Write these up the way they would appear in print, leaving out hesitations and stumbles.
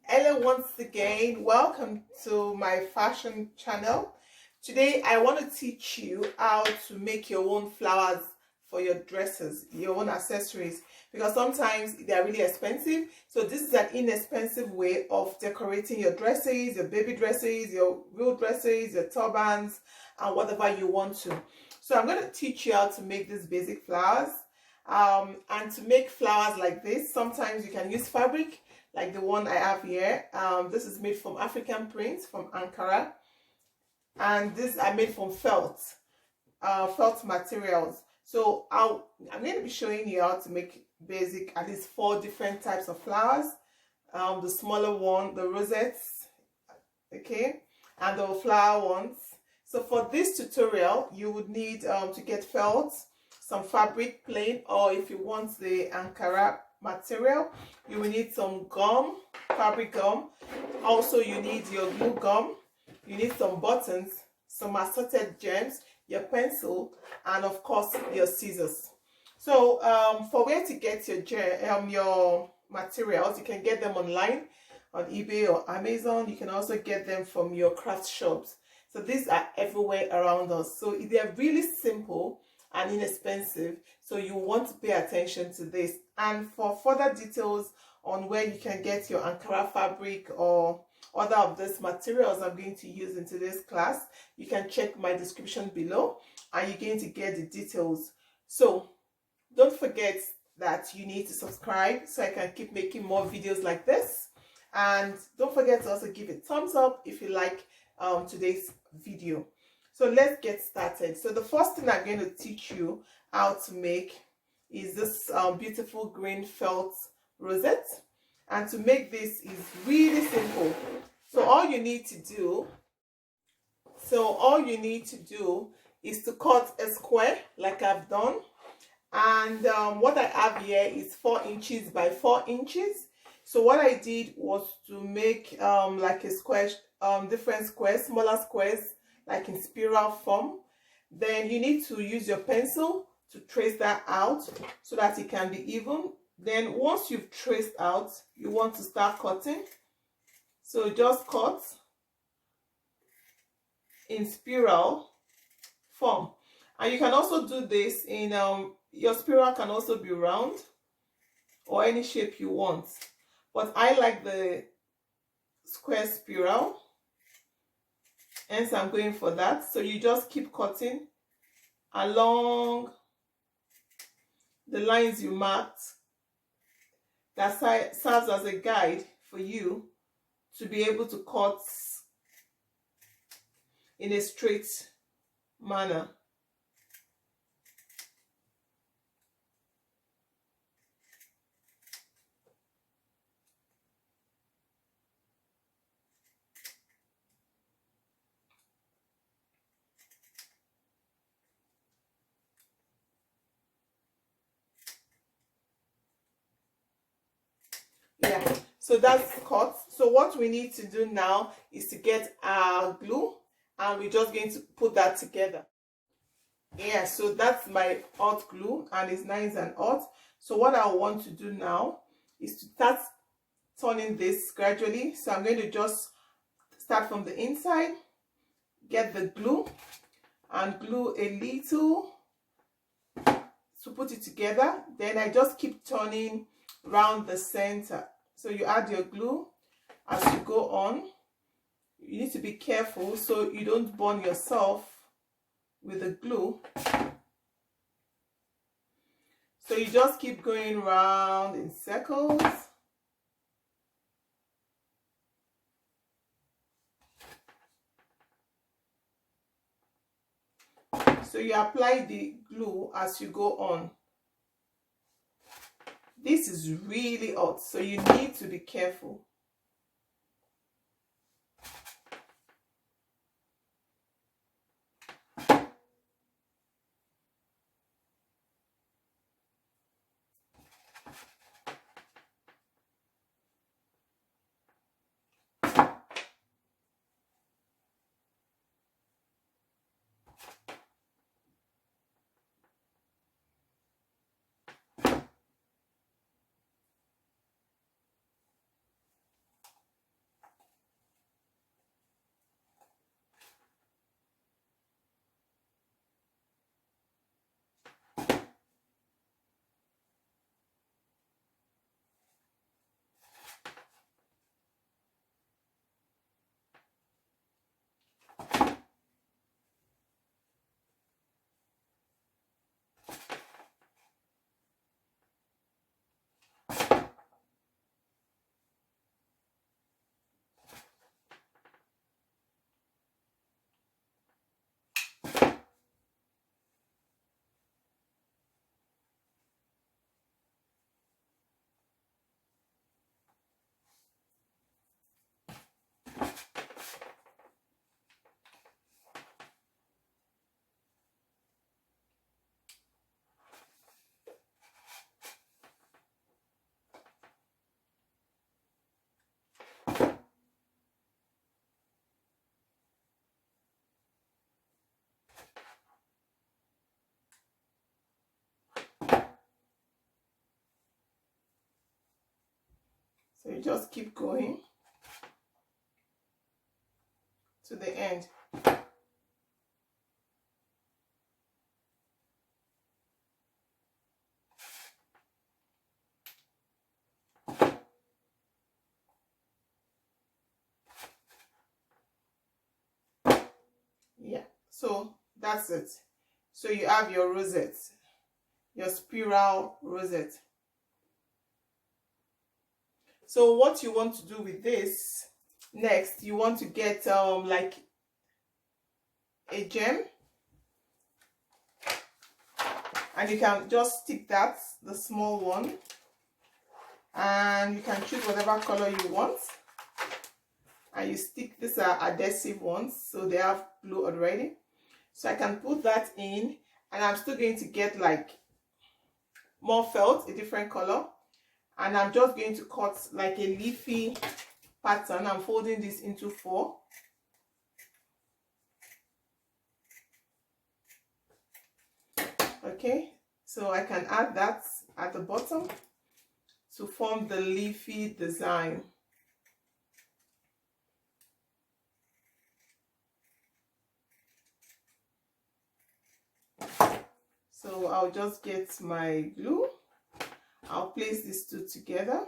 Hello once again, welcome to my fashion channel. Today I want to teach you how to make your own flowers for your dresses, your own accessories, because sometimes they are really expensive. So this is an inexpensive way of decorating your dresses, your baby dresses, your real dresses, your turbans, and whatever you want to. So I'm going to teach you how to make these basic flowers. And to make flowers like this, sometimes you can use fabric like the one I have here. This is made from African Print from Ankara, and this I made from felt materials. So I'm going to be showing you how to make basic at least 4 different types of flowers. The smaller one, the rosettes, okay, and the flower ones. So for this tutorial, you would need to get felt, some fabric plain, or if you want the Ankara material, you will need some gum, fabric gum. Also, you need your glue gum, you need some buttons, some assorted gems, your pencil, and of course your scissors. So for where to get your materials, you can get them online on eBay or Amazon. You can also get them from your craft shops. So these are everywhere around us. So they're really simple and inexpensive, so you want to pay attention to this. And for further details on where you can get your Ankara fabric or other of these materials I'm going to use in today's class, you can check my description below and you're going to get the details. So don't forget that you need to subscribe so I can keep making more videos like this, and don't forget to also give a thumbs up if you like today's video. So let's get started. So the first thing I'm going to teach you how to make is this beautiful green felt rosette. And to make this is really simple. So all you need to do is to cut a square like I've done. And what I have here is 4 inches by 4 inches. So what I did was to make like a square, different squares, smaller squares, like in spiral form. Then you need to use your pencil to trace that out so that it can be even. Then once you've traced out, you want to start cutting. So just cut in spiral form. And you can also do this in your spiral can also be round or any shape you want, but I like the square spiral, hence I'm going for that. So you just keep cutting along the lines you marked. That serves as a guide for you to be able to cut in a straight manner. Yeah, so that's cut. So what we need to do now is to get our glue, and we're just going to put that together. Yeah, so that's my hot glue and it's nice and hot. So what I want to do now is to start turning this gradually. So I'm going to just start from the inside, get the glue and glue a little to put it together. Then I just keep turning around the center. So you add your glue as you go on. You need to be careful so you don't burn yourself with the glue. So you just keep going round in circles. So you apply the glue as you go on. This is really hot, so you need to be careful. So you just keep going to the end. Yeah, so that's it. So you have your rosette, your spiral rosette. So what you want to do with this next, you want to get like a gem, and you can just stick that, the small one, and you can choose whatever color you want, and you stick. These are adhesive ones, so they have glue already. So I can put that in, and I'm still going to get like more felt, a different color, and I'm just going to cut like a leafy pattern. I'm folding this into 4. Okay, so I can add that at the bottom to form the leafy design. So I'll just get my glue. I'll place these two together.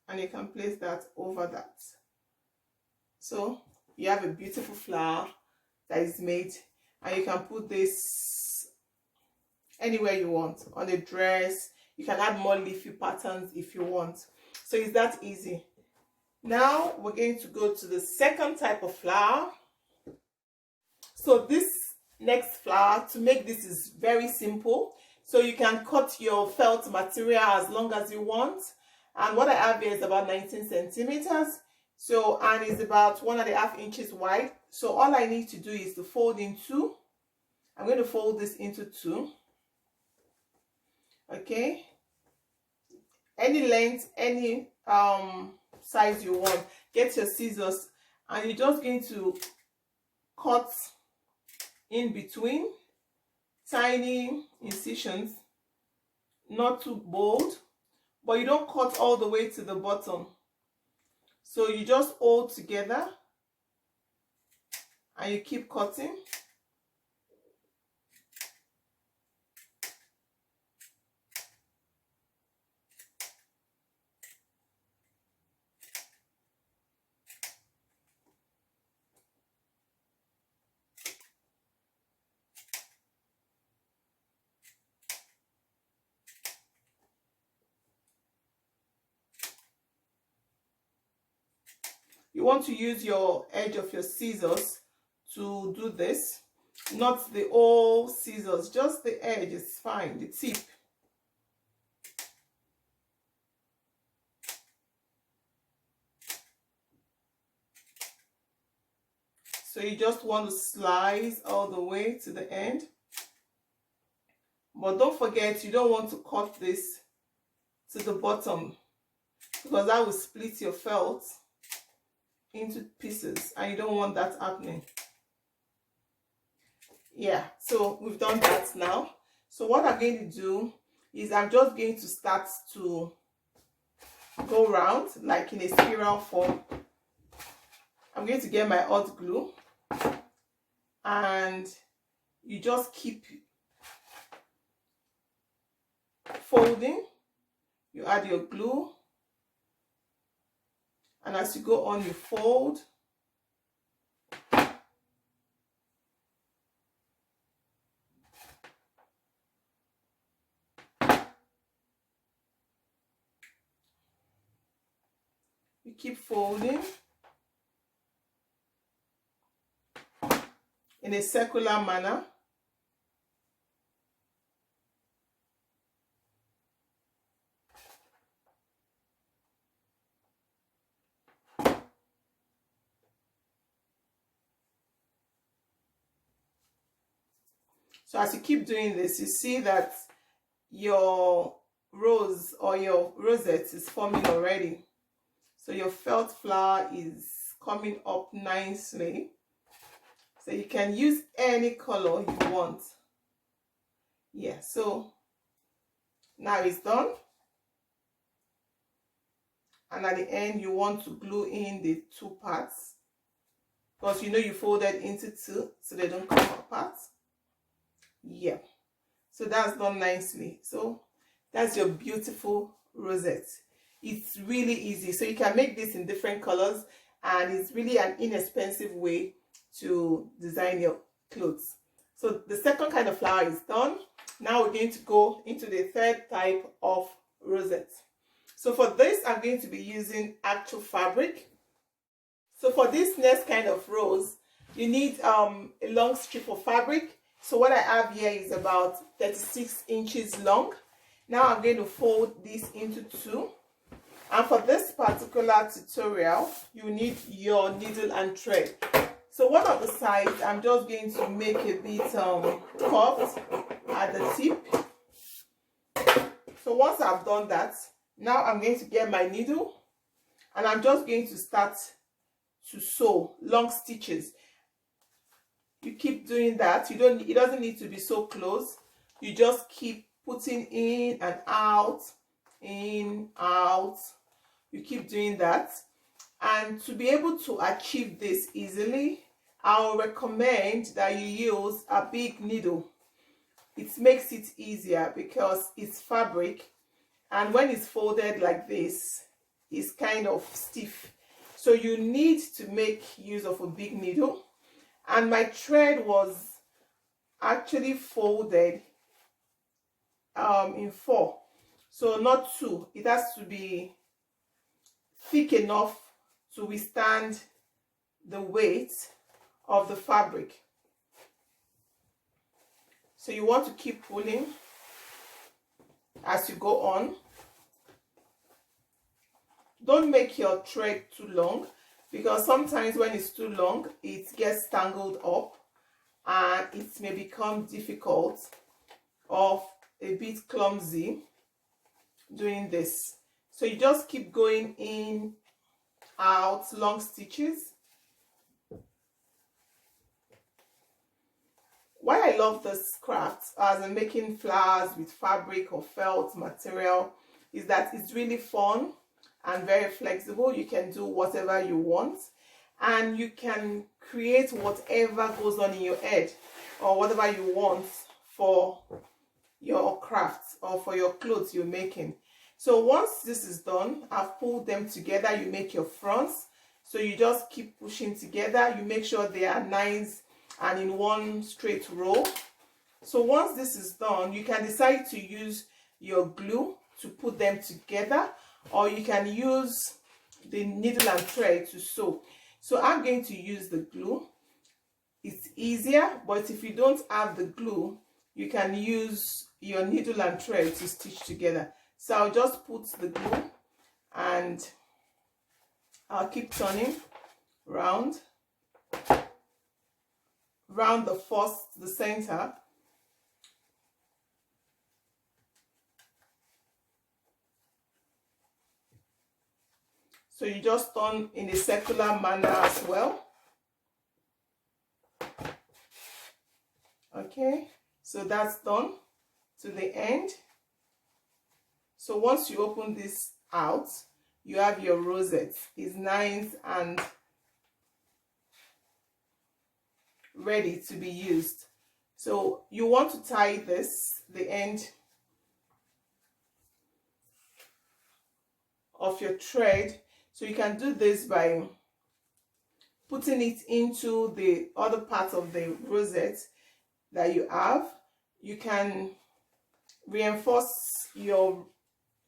And you can place that over that. So you have a beautiful flower that is made, and you can put this anywhere you want, on a dress. You can add more leafy patterns if you want. So it's that easy. Now we're going to go to the second type of flower. So this next flower, to make this, is very simple. So you can cut your felt material as long as you want. And what I have here is about 19 centimeters. So, and it's about 1.5 inches wide. So all I need to do is to fold in 2. I'm going to fold this into 2. Okay. Any length, any size you want. Get your scissors, and you're just going to cut in between, tiny incisions, not too bold, but you don't cut all the way to the bottom. So you just hold together and you keep cutting. You want to use your edge of your scissors to do this, not the whole scissors, just the edge is fine, the tip. So you just want to slice all the way to the end. But don't forget, you don't want to cut this to the bottom, because that will split your felt into pieces, and you don't want that happening. Yeah, so we've done that now. So what I'm going to do is I'm just going to start to go round like in a spiral form. I'm going to get my hot glue, and you just keep folding. You add your glue, and as you go on, you fold. You keep folding in a circular manner. So as you keep doing this, you see that your rose or your rosette is forming already. So your felt flower is coming up nicely. So you can use any color you want. Yeah, so now it's done. And at the end, you want to glue in the two parts, because you know you folded into two so they don't come apart. Yeah, so that's done nicely. So that's your beautiful rosette. It's really easy. So you can make this in different colors, and it's really an inexpensive way to design your clothes. So the second kind of flower is done. Now we're going to go into the third type of rosette. So for this, I'm going to be using actual fabric. So for this next kind of rose, you need a long strip of fabric. So what I have here is about 36 inches long. Now I'm going to fold this into two. And for this particular tutorial, you need your needle and thread. So one of the sides, I'm just going to make a bit curved at the tip. So once I've done that, now I'm going to get my needle, and I'm just going to start to sew long stitches. You keep doing that. It doesn't need to be so close. You just keep putting in and out, in, out. You keep doing that. And to be able to achieve this easily, I'll recommend that you use a big needle. It makes it easier because it's fabric, and when it's folded like this, it's kind of stiff. So you need to make use of a big needle. And my thread was actually folded in 4, so not 2. It has to be thick enough to withstand the weight of the fabric. So you want to keep pulling as you go on. Don't make your thread too long, because sometimes when it's too long, it gets tangled up and it may become difficult or a bit clumsy doing this. So you just keep going in, out, long stitches. Why I love this craft, as in making flowers with fabric or felt material, is that it's really fun and very flexible. You can do whatever you want, and you can create whatever goes on in your head or whatever you want for your craft or for your clothes you're making. So once this is done, I've pulled them together. You make your fronts. So you just keep pushing together. You make sure they are nice and in one straight row. So once this is done, you can decide to use your glue to put them together, or you can use the needle and thread to sew. So I'm going to use the glue. It's easier, but if you don't have the glue, you can use your needle and thread to stitch together. So I'll just put the glue and I'll keep turning round the center. So you just turn in a circular manner as well. Okay, so that's done to the end. So once you open this out, you have your rosette. It's nice and ready to be used. So you want to tie the end of your thread. So you can do this by putting it into the other part of the rosette that you have. You can reinforce your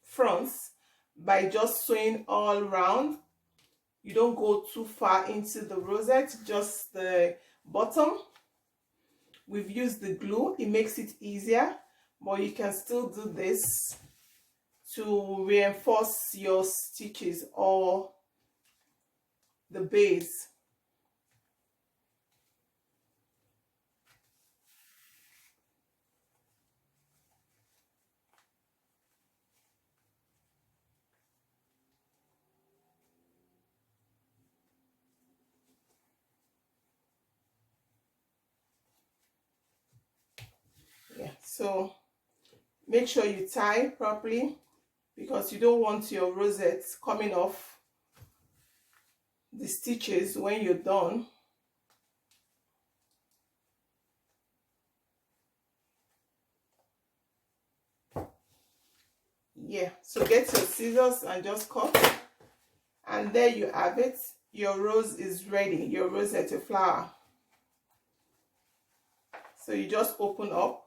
fronts by just sewing all around. You don't go too far into the rosette, just the bottom. We've used the glue, it makes it easier, but you can still do this to reinforce your stitches or the base. So make sure you tie properly, because you don't want your rosettes coming off the stitches when you're done. Yeah, so get your scissors and just cut, and there you have it. Your rose is ready, your rosette, your flower. So you just open up,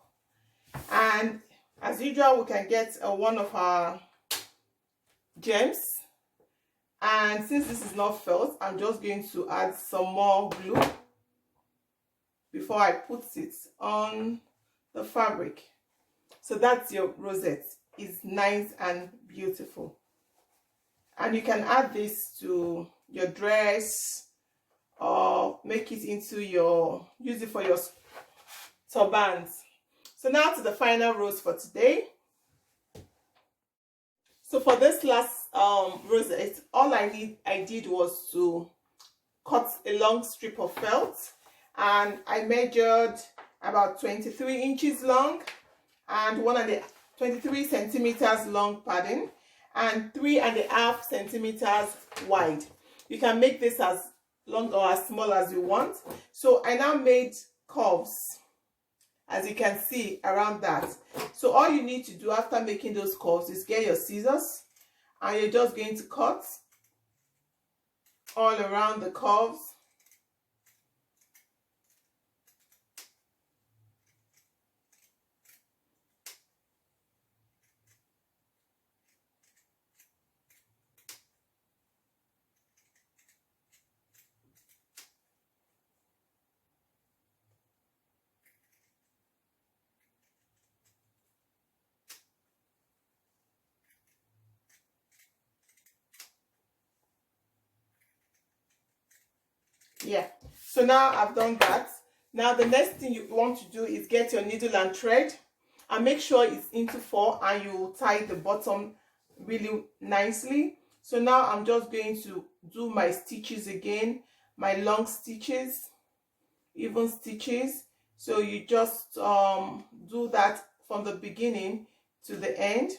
and as usual we can get one of our gems. And since this is not felt, I'm just going to add some more glue before I put it on the fabric. So that's your rosette. It's nice and beautiful, and you can add this to your dress or make it into your, use it for your turbans. So now to the final rose for today. So for this last rosette, all I did was to cut a long strip of felt, and I measured about 23 inches long and 23 centimeters long, pardon, and 3.5 centimeters wide. You can make this as long or as small as you want. So I now made curves, as you can see around that. So all you need to do after making those curves is get your scissors, and you're just going to cut all around the curves. Yeah, so now I've done that. Now the next thing you want to do is get your needle and thread, and make sure it's into 4, and you tie the bottom really nicely. So now I'm just going to do my stitches again, my long stitches, even stitches. So you just do that from the beginning to the end,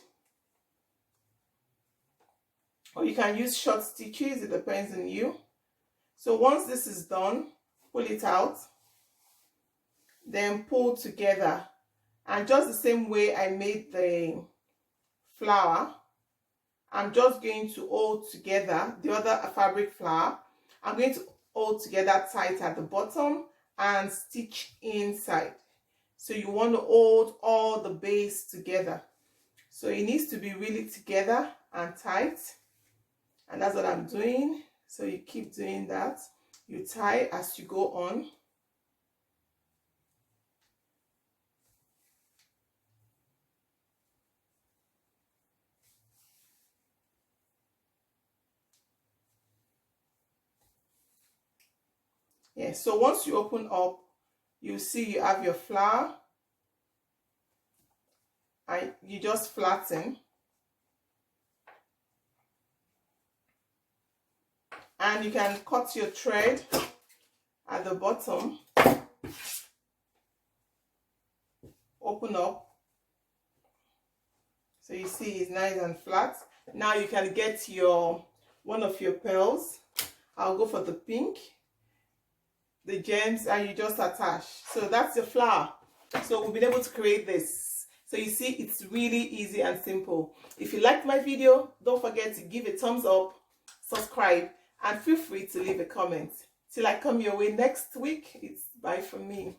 or you can use short stitches, it depends on you. So once this is done, pull it out, then pull together, and just the same way I made the flower, I'm just going to hold together the other fabric flower. I'm going to hold together tight at the bottom and stitch inside. So you want to hold all the base together. So it needs to be really together and tight, and that's what I'm doing. So you keep doing that. You tie as you go on. Yeah, so once you open up, you see you have your flower, and you just flatten. And you can cut your thread at the bottom, open up, so you see it's nice and flat. Now you can get your one of your pearls. I'll go for the pink, the gems, and you just attach. So that's your flower. So we've been able to create this. So you see, it's really easy and simple. If you liked my video, don't forget to give a thumbs up, subscribe, and feel free to leave a comment. Till I come your way next week, it's bye from me.